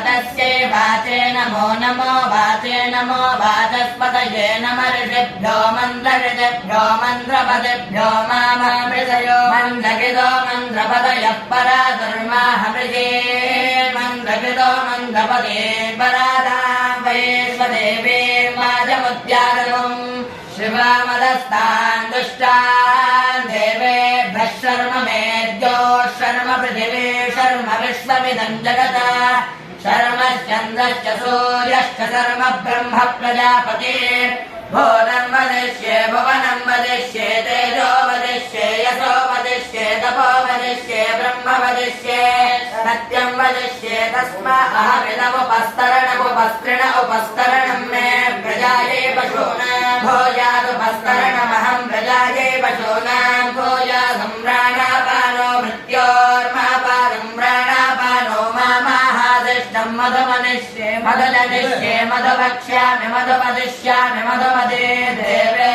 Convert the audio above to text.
तस्यै वाचे नमो नमो वाचे नमो वाचस्पतये नमः ऋषिभ्यो मन्त्रऋषिभ्यो मन्त्रपदेभ्यो मामृषयो मन्त्रकृतो मन्त्रपदयः परा धर्माहमृषे मन्त्रकृतो मन्त्रपदे परादां वैश्वदेवीर्माजमुद्यारकम् शिवामदस्तान् दुष्टान् देवेभ्यः शर्म मेद्यो शर्म पृथिवी शर्म विश्वमिदम् जगत् शर्मश्चन्द्रश्च सूर्यश्च शर्म ब्रह्म प्रजापति भूतम् वदिष्ये भुवनम् वदिष्ये तेजो वदिष्ये यशो वदिष्ये तपो वदिष्ये ब्रह्म वदिष्ये सत्यम् वदिष्ये तस्मा अहमिदमुपस्तरणमुपस्तृण उपस्तरणम् मे प्रजायै पशूनाम् भोजादुपस्तरणमहम् प्रजायै पशूनाम् भोजादम् प्राणापानो मृत्योर्मापादम् प्राणापानो मामाहादिष्टम् मधुमनिष्ये मधुजनिष्ये मधुवक्ष्यामि मधुपदिष्यामि मधुमदे देवे